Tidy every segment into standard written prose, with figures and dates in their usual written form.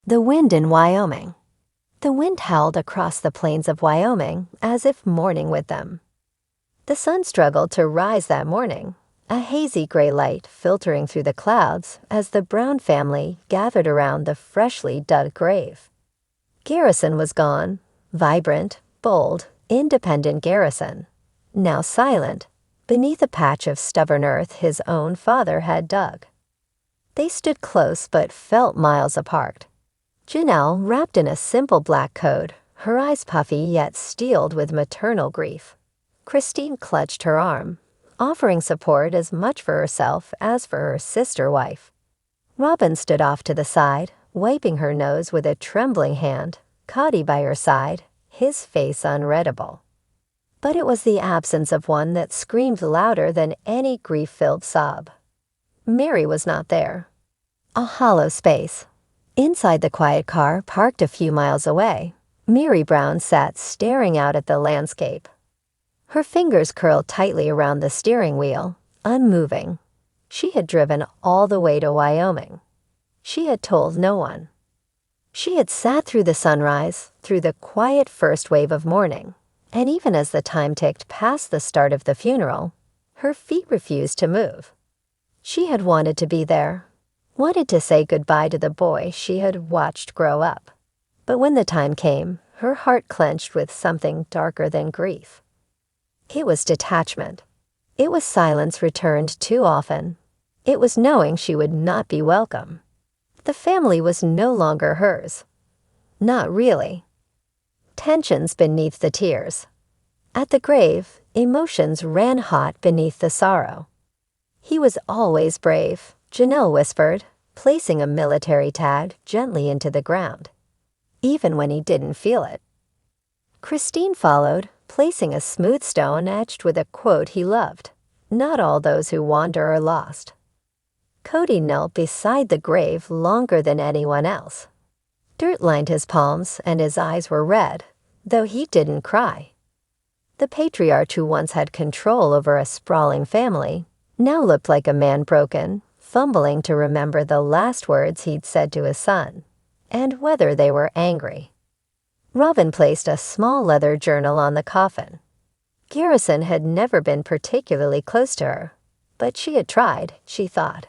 The wind in Wyoming. The wind howled across the plains of Wyoming as if mourning with them. The sun struggled to rise that morning, a hazy gray light filtering through the clouds as the Brown family gathered around the freshly dug grave. Garrison was gone, vibrant, bold, independent Garrison, now silent, beneath a patch of stubborn earth his own father had dug. They stood close but felt miles apart. Janelle, wrapped in a simple black coat, her eyes puffy yet steeled with maternal grief. Christine clutched her arm, offering support as much for herself as for her sister-wife. Robyn stood off to the side, wiping her nose with a trembling hand, Kody by her side, his face unreadable. But it was the absence of one that screamed louder than any grief-filled sob. Meri was not there. A hollow space. Inside the quiet car parked a few miles away, Robyn Brown sat staring out at the landscape. Her fingers curled tightly around the steering wheel, unmoving. She had driven all the way to Wyoming. She had told no one. She had sat through the sunrise, through the quiet first wave of morning, and even as the time ticked past the start of the funeral, her feet refused to move. She had wanted to be there, wanted to say goodbye to the boy she had watched grow up. But when the time came, her heart clenched with something darker than grief. It was detachment. It was silence returned too often. It was knowing she would not be welcome. The family was no longer hers. Not really. Tensions beneath the tears. At the grave, emotions ran hot beneath the sorrow. He was always brave, Janelle whispered, placing a military tag gently into the ground, even when he didn't feel it. Christine followed, placing a smooth stone etched with a quote he loved, "Not all those who wander are lost." Kody knelt beside the grave longer than anyone else. Dirt lined his palms and his eyes were red, though he didn't cry. The patriarch who once had control over a sprawling family now looked like a man broken, fumbling to remember the last words he'd said to his son, and whether they were angry. Robyn placed a small leather journal on the coffin. Garrison had never been particularly close to her, but she had tried, she thought,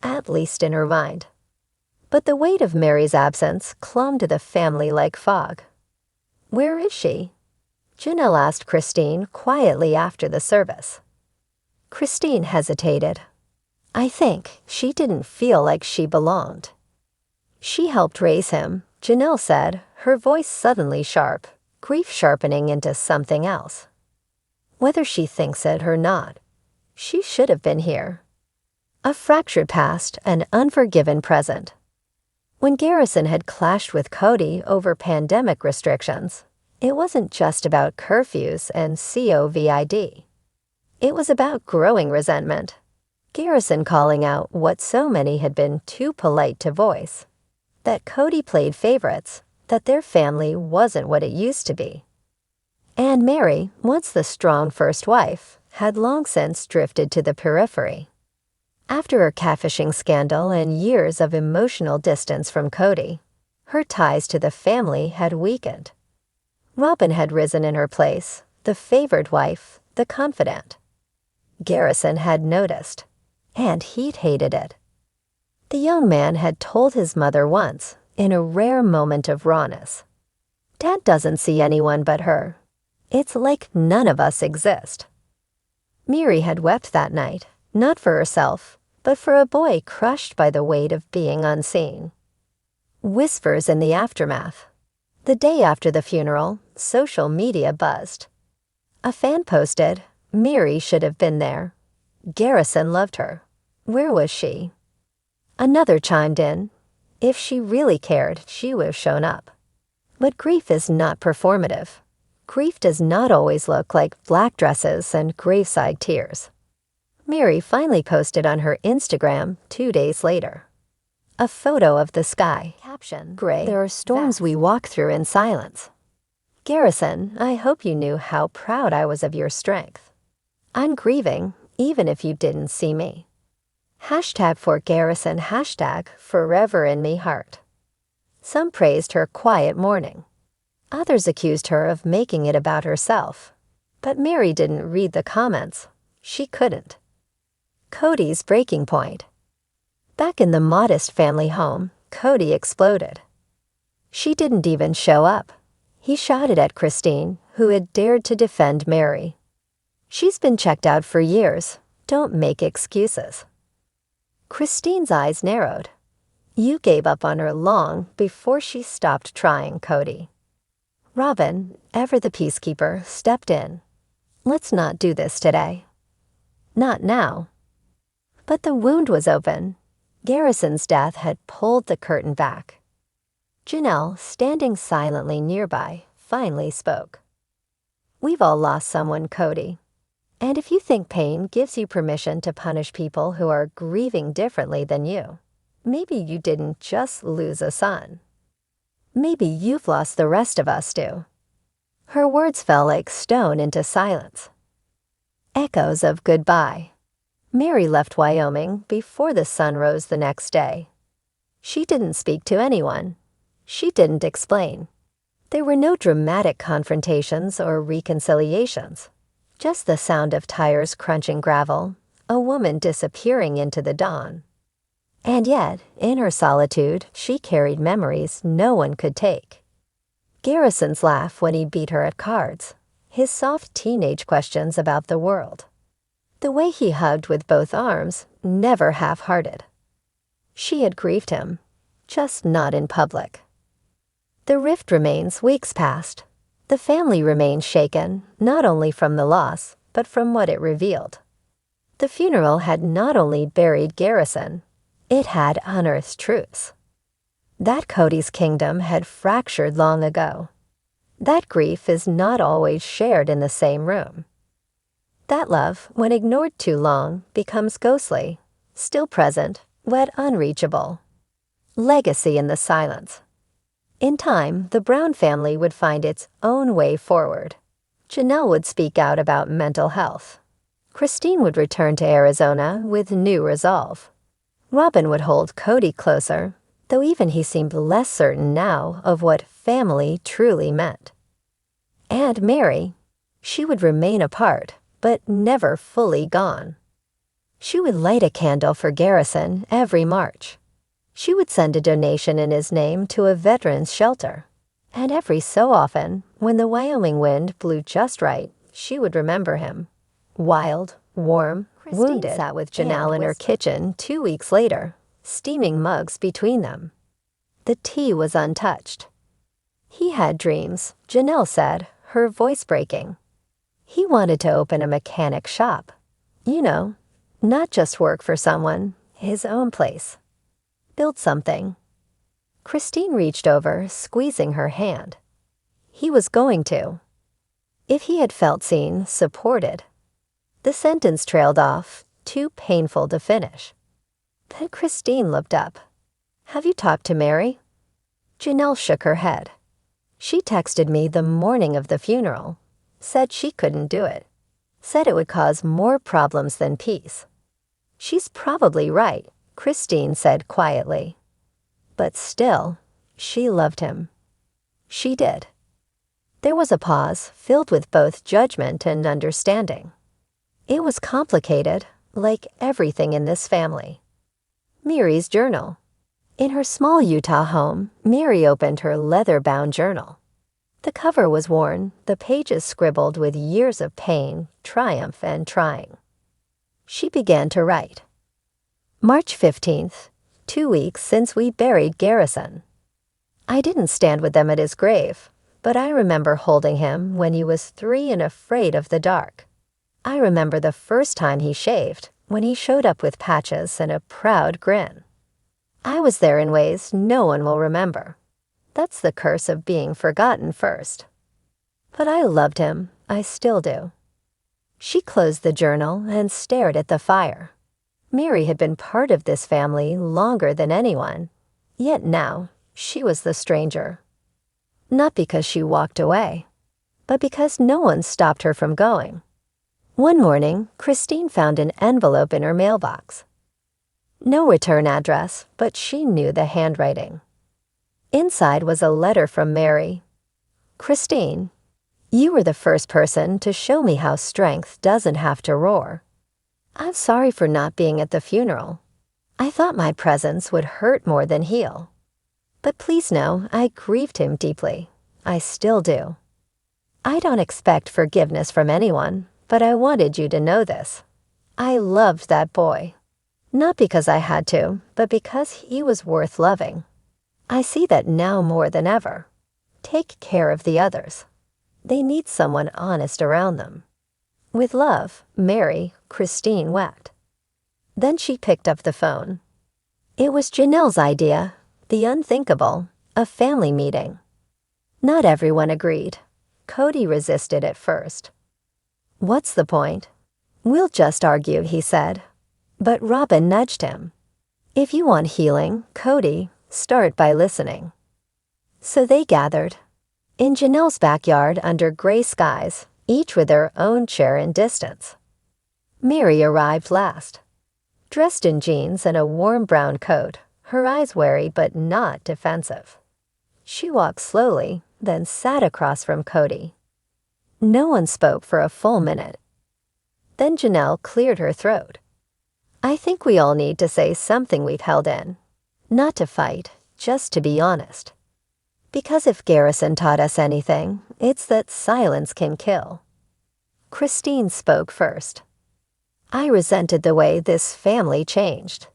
at least in her mind. But the weight of Meri's absence clung to the family like fog. "Where is she?" Janelle asked Christine quietly after the service. Christine hesitated. I think she didn't feel like she belonged. She helped raise him, Janelle said, her voice suddenly sharp, grief sharpening into something else. Whether she thinks it or not, she should have been here. A fractured past, an unforgiven present. When Garrison had clashed with Kody over pandemic restrictions, it wasn't just about curfews and COVID. It was about growing resentment. Garrison calling out what so many had been too polite to voice. That Kody played favorites, that their family wasn't what it used to be. And Meri, once the strong first wife, had long since drifted to the periphery. After her catfishing scandal and years of emotional distance from Kody, her ties to the family had weakened. Robyn had risen in her place, the favored wife, the confidant. Garrison had noticed, and he'd hated it. The young man had told his mother once, in a rare moment of rawness, "Dad doesn't see anyone but her. It's like none of us exist." Meri had wept that night, not for herself, but for a boy crushed by the weight of being unseen. Whispers in the aftermath. The day after the funeral, social media buzzed. A fan posted, "Meri should have been there. Garrison loved her. Where was she?" Another chimed in, "If she really cared, she would have shown up." But grief is not performative. Grief does not always look like black dresses and graveside tears. Meri finally posted on her Instagram 2 days later. A photo of the sky. Caption, "Gray, there are storms we walk through in silence. Garrison, I hope you knew how proud I was of your strength. I'm grieving, even if you didn't see me. #for Garrison #forever in me heart." Some praised her quiet mourning. Others accused her of making it about herself. But Meri didn't read the comments. She couldn't. Kody's breaking point. Back in the modest family home, Kody exploded. She didn't even show up. He shouted at Christine, who had dared to defend Meri. She's been checked out for years. Don't make excuses. Christine's eyes narrowed. You gave up on her long before she stopped trying, Kody. Robyn, ever the peacekeeper, stepped in. Let's not do this today. Not now. But the wound was open. Garrison's death had pulled the curtain back. Janelle, standing silently nearby, finally spoke. We've all lost someone, Kody. And if you think pain gives you permission to punish people who are grieving differently than you, maybe you didn't just lose a son. Maybe you've lost the rest of us too. Her words fell like stone into silence. Echoes of goodbye. Meri left Wyoming before the sun rose the next day. She didn't speak to anyone. She didn't explain. There were no dramatic confrontations or reconciliations. Just the sound of tires crunching gravel, a woman disappearing into the dawn. And yet, in her solitude, she carried memories no one could take. Garrison's laugh when he beat her at cards, his soft teenage questions about the world. The way he hugged with both arms, never half-hearted. She had grieved him, just not in public. The rift remains weeks past. The family remains shaken, not only from the loss, but from what it revealed. The funeral had not only buried Garrison, it had unearthed truths. That Kody's kingdom had fractured long ago. That grief is not always shared in the same room. That love, when ignored too long, becomes ghostly, still present, yet unreachable. Legacy in the silence. In time, the Brown family would find its own way forward. Janelle would speak out about mental health. Christine would return to Arizona with new resolve. Robyn would hold Kody closer, though even he seemed less certain now of what family truly meant. And Meri, she would remain apart, but never fully gone. She would light a candle for Garrison every March. She would send a donation in his name to a veterans shelter. And every so often, when the Wyoming wind blew just right, she would remember him. Wild, warm, wounded. Christine sat with Janelle in her kitchen 2 weeks later, steaming mugs between them. The tea was untouched. He had dreams, Janelle said, her voice breaking. He wanted to open a mechanic shop. You know, not just work for someone, his own place. Build something. Christine reached over, squeezing her hand. He was going to. If he had felt seen, supported. The sentence trailed off, too painful to finish. Then Christine looked up. Have you talked to Meri? Janelle shook her head. She texted me the morning of the funeral. Said she couldn't do it. Said it would cause more problems than peace. She's probably right, Christine said quietly. But still, she loved him. She did. There was a pause, filled with both judgment and understanding. It was complicated, like everything in this family. Meri's journal. In her small Utah home, Meri opened her leather-bound journal. The cover was worn, the pages scribbled with years of pain, triumph, and trying. She began to write. March 15th, 2 weeks since we buried Garrison. I didn't stand with them at his grave, but I remember holding him when he was 3 and afraid of the dark. I remember the first time he shaved, when he showed up with patches and a proud grin. I was there in ways no one will remember. That's the curse of being forgotten first. But I loved him, I still do. She closed the journal and stared at the fire. Meri had been part of this family longer than anyone, yet now she was the stranger. Not because she walked away, but because no one stopped her from going. One morning, Christine found an envelope in her mailbox. No return address, but she knew the handwriting. Inside was a letter from Meri. Christine, you were the first person to show me how strength doesn't have to roar. I'm sorry for not being at the funeral. I thought my presence would hurt more than heal. But please know I grieved him deeply. I still do. I don't expect forgiveness from anyone, but I wanted you to know this. I loved that boy. Not because I had to, but because he was worth loving. I see that now more than ever. Take care of the others. They need someone honest around them. With love, Meri, Christine wept. Then she picked up the phone. It was Janelle's idea, the unthinkable, a family meeting. Not everyone agreed. Kody resisted at first. What's the point? We'll just argue, he said. But Robyn nudged him. If you want healing, Kody, start by listening. So they gathered. In Janelle's backyard under gray skies, each with their own chair and distance. Meri arrived last. Dressed in jeans and a warm brown coat, her eyes wary but not defensive. She walked slowly, then sat across from Kody. No one spoke for a full minute. Then Janelle cleared her throat. I think we all need to say something we've held in. Not to fight, just to be honest. Because if Garrison taught us anything, it's that silence can kill. Christine spoke first. I resented the way this family changed.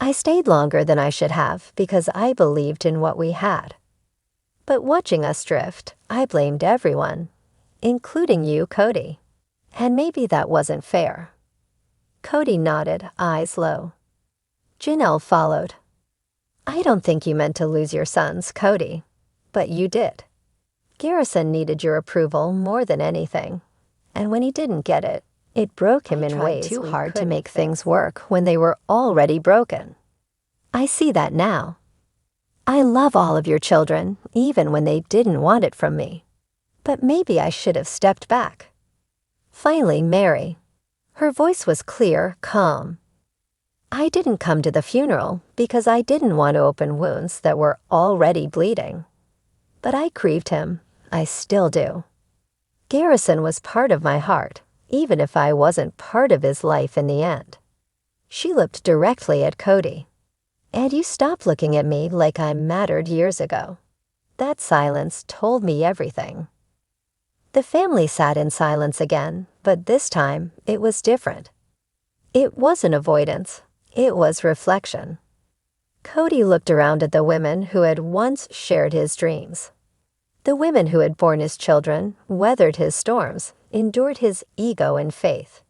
I stayed longer than I should have because I believed in what we had. But watching us drift, I blamed everyone, including you, Kody. And maybe that wasn't fair. Kody nodded, eyes low. Janelle followed. I don't think you meant to lose your sons, Kody, but you did. Garrison needed your approval more than anything, and when he didn't get it, it broke him in ways too hard to make things work when they were already broken. I see that now. I love all of your children, even when they didn't want it from me. But maybe I should have stepped back. Finally, Meri. Her voice was clear, calm. I didn't come to the funeral because I didn't want to open wounds that were already bleeding. But I grieved him. I still do. Garrison was part of my heart, even if I wasn't part of his life in the end. She looked directly at Kody. And you stopped looking at me like I mattered years ago. That silence told me everything. The family sat in silence again, but this time it was different. It wasn't avoidance, it was reflection. Kody looked around at the women who had once shared his dreams. The women who had borne his children, weathered his storms, endured his ego and faith.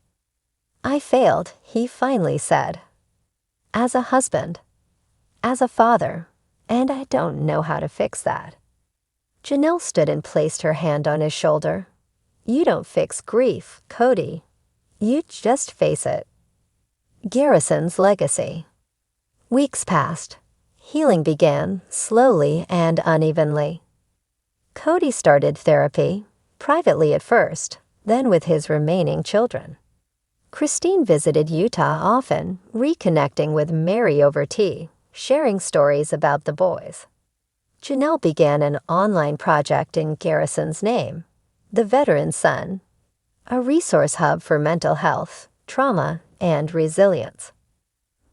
I failed, he finally said. As a husband. As a father, and I don't know how to fix that. Janelle stood and placed her hand on his shoulder. You don't fix grief, Kody. You just face it. Garrison's legacy. Weeks passed. Healing began, slowly and unevenly. Kody started therapy, privately at first, then with his remaining children. Christine visited Utah often, reconnecting with Meri over tea, sharing stories about the boys. Janelle began an online project in Garrison's name, The Veteran Son, a resource hub for mental health, trauma, and resilience.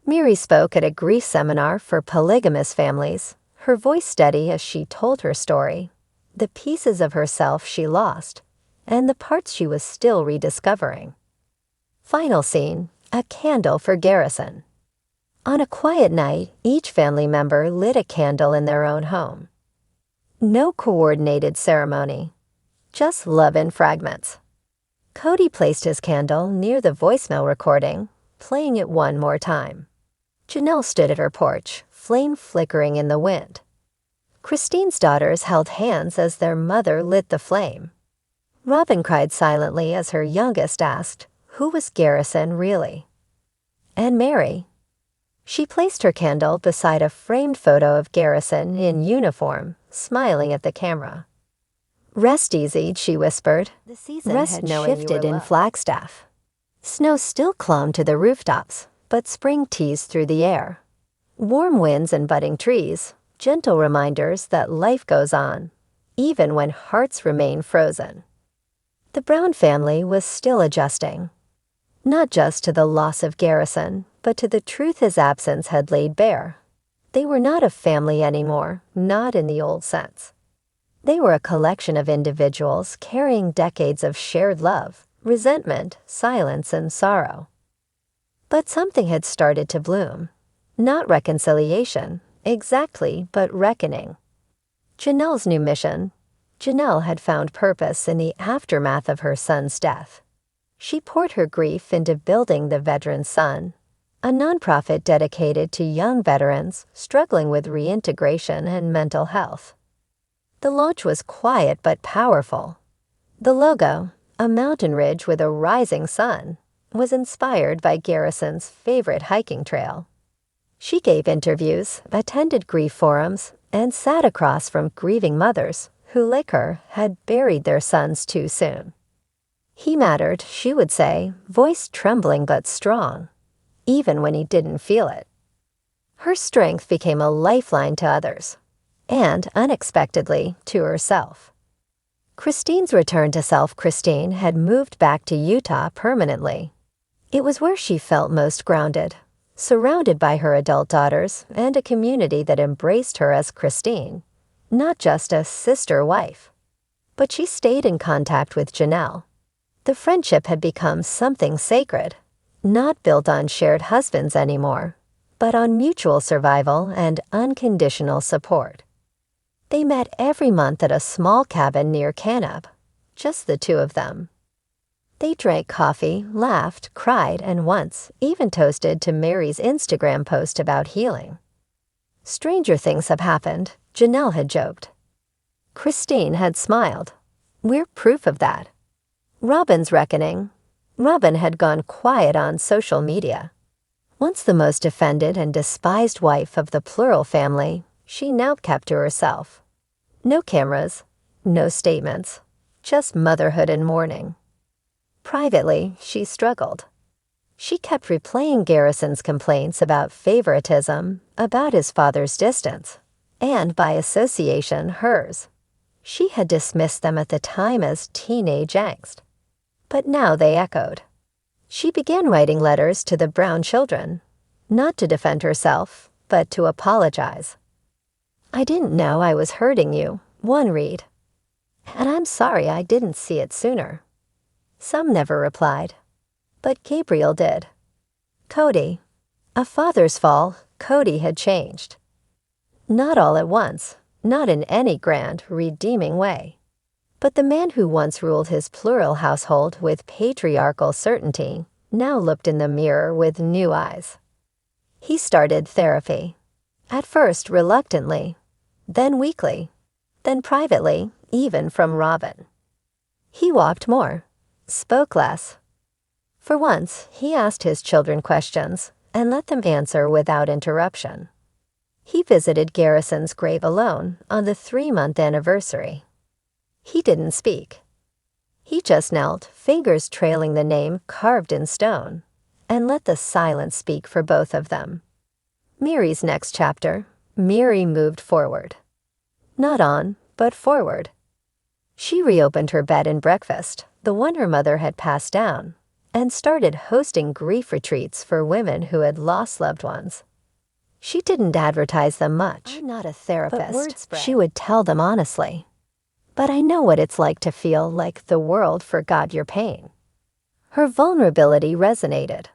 Meri spoke at a grief seminar for polygamous families, her voice steady as she told her story, the pieces of herself she lost, and the parts she was still rediscovering. Final scene, a candle for Garrison. On a quiet night, each family member lit a candle in their own home. No coordinated ceremony, just love in fragments. Kody placed his candle near the voicemail recording, playing it one more time. Janelle stood at her porch, flame flickering in the wind. Christine's daughters held hands as their mother lit the flame. Robyn cried silently as her youngest asked, who was Garrison really? And Meri. She placed her candle beside a framed photo of Garrison in uniform, smiling at the camera. Rest easy, she whispered. The season Rest had shifted in Flagstaff. Snow still clung to the rooftops, but spring teased through the air. Warm winds and budding trees, gentle reminders that life goes on, even when hearts remain frozen. The Brown family was still adjusting, not just to the loss of Garrison, but to the truth his absence had laid bare. They were not a family anymore, not in the old sense. They were a collection of individuals carrying decades of shared love, resentment, silence, and sorrow. But something had started to bloom. Not reconciliation, exactly, but reckoning. Janelle's new mission. Janelle had found purpose in the aftermath of her son's death. She poured her grief into building the Veteran Son, a nonprofit dedicated to young veterans struggling with reintegration and mental health. The launch was quiet but powerful. The logo, a mountain ridge with a rising sun, was inspired by Garrison's favorite hiking trail. She gave interviews, attended grief forums, and sat across from grieving mothers who, like her, had buried their sons too soon. He mattered, she would say, voice trembling but strong, even when he didn't feel it. Her strength became a lifeline to others, and, unexpectedly, to herself. Christine's return to self. Christine had moved back to Utah permanently. It was where she felt most grounded, surrounded by her adult daughters and a community that embraced her as Christine, not just a sister wife. But she stayed in contact with Janelle. The friendship had become something sacred, not built on shared husbands anymore, but on mutual survival and unconditional support. They met every month at a small cabin near Canab, just the two of them. They drank coffee, laughed, cried, and once even toasted to Meri's Instagram post about healing. Stranger things have happened, Janelle had joked. Christine had smiled. We're proof of that. Robyn's reckoning. Robyn had gone quiet on social media. Once the most offended and despised wife of the plural family, she now kept to herself. No cameras, no statements, just motherhood and mourning. Privately, she struggled. She kept replaying Garrison's complaints about favoritism, about his father's distance, and by association, hers. She had dismissed them at the time as teenage angst. But now they echoed. She began writing letters to the Brown children, not to defend herself, but to apologize. I didn't know I was hurting you, one read. And I'm sorry I didn't see it sooner. Some never replied, but Gabriel did. Kody. A father's fall, Kody had changed. Not all at once, not in any grand, redeeming way. But the man who once ruled his plural household with patriarchal certainty now looked in the mirror with new eyes. He started therapy. At first reluctantly, then weekly, then privately, even from Robyn. He walked more, spoke less. For once, he asked his children questions and let them answer without interruption. He visited Garrison's grave alone on the 3-month anniversary. He didn't speak. He just knelt, fingers trailing the name carved in stone, and let the silence speak for both of them. Meri's next chapter, Meri moved forward. Not on, but forward. She reopened her bed and breakfast, the one her mother had passed down, and started hosting grief retreats for women who had lost loved ones. She didn't advertise them much. I'm not a therapist, she would tell them honestly. But I know what it's like to feel like the world forgot your pain. Her vulnerability resonated.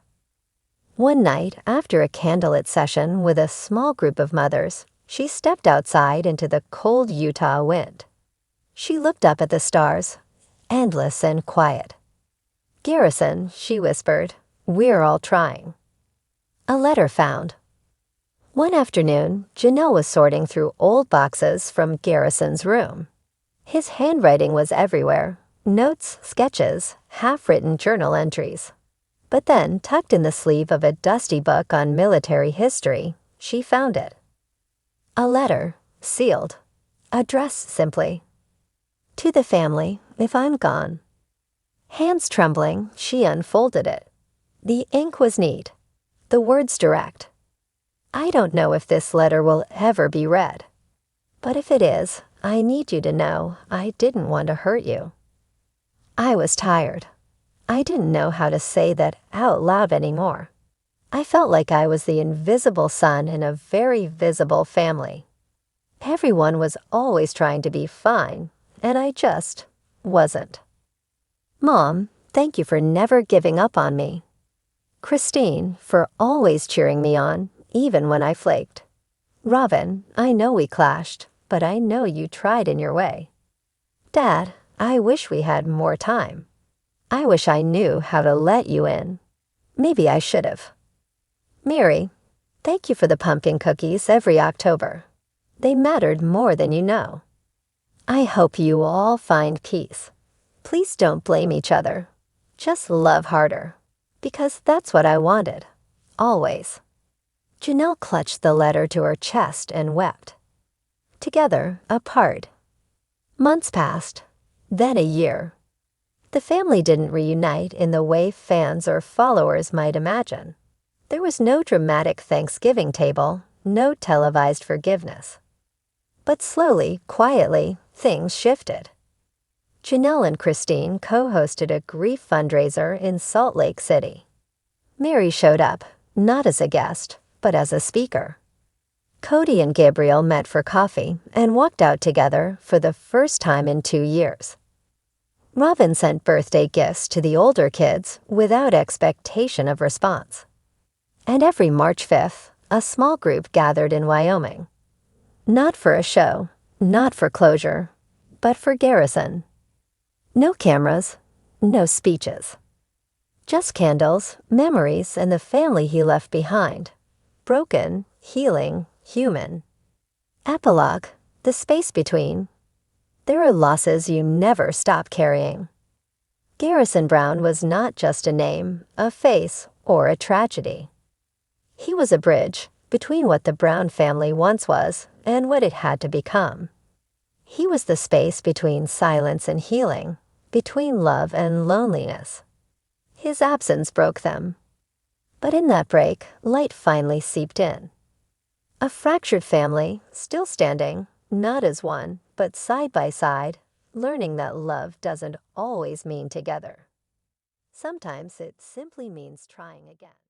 One night, after a candlelit session with a small group of mothers, she stepped outside into the cold Utah wind. She looked up at the stars, endless and quiet. Garrison, she whispered, we're all trying. A letter found. One afternoon, Janelle was sorting through old boxes from Garrison's room. His handwriting was everywhere, notes, sketches, half-written journal entries. But then, tucked in the sleeve of a dusty book on military history, she found it. A letter, sealed, addressed simply. To the family, if I'm gone. Hands trembling, she unfolded it. The ink was neat, the words direct. I don't know if this letter will ever be read. But if it is, I need you to know I didn't want to hurt you. I was tired. I didn't know how to say that out loud anymore. I felt like I was the invisible son in a very visible family. Everyone was always trying to be fine, and I just wasn't. Mom, thank you for never giving up on me. Christine, for always cheering me on, even when I flaked. Robyn, I know we clashed, but I know you tried in your way. Dad, I wish we had more time. I wish I knew how to let you in. Maybe I should have. Meri, thank you for the pumpkin cookies every October. They mattered more than you know. I hope you all find peace. Please don't blame each other. Just love harder. Because that's what I wanted. Always. Janelle clutched the letter to her chest and wept. Together, apart. Months passed, then a year. The family didn't reunite in the way fans or followers might imagine. There was no dramatic Thanksgiving table, no televised forgiveness. But slowly, quietly, things shifted. Janelle and Christine co-hosted a grief fundraiser in Salt Lake City. Meri showed up, not as a guest, but as a speaker. Kody and Gabriel met for coffee and walked out together for the first time in 2 years. Robyn sent birthday gifts to the older kids without expectation of response. And every March 5th, a small group gathered in Wyoming. Not for a show, not for closure, but for Garrison. No cameras, no speeches. Just candles, memories, and the family he left behind. Broken, healing, human. Epilogue, the space between. There are losses you never stop carrying. Garrison Brown was not just a name, a face, or a tragedy. He was a bridge between what the Brown family once was and what it had to become. He was the space between silence and healing, between love and loneliness. His absence broke them. But in that break, light finally seeped in. A fractured family, still standing, not as one, but side by side, learning that love doesn't always mean together. Sometimes it simply means trying again.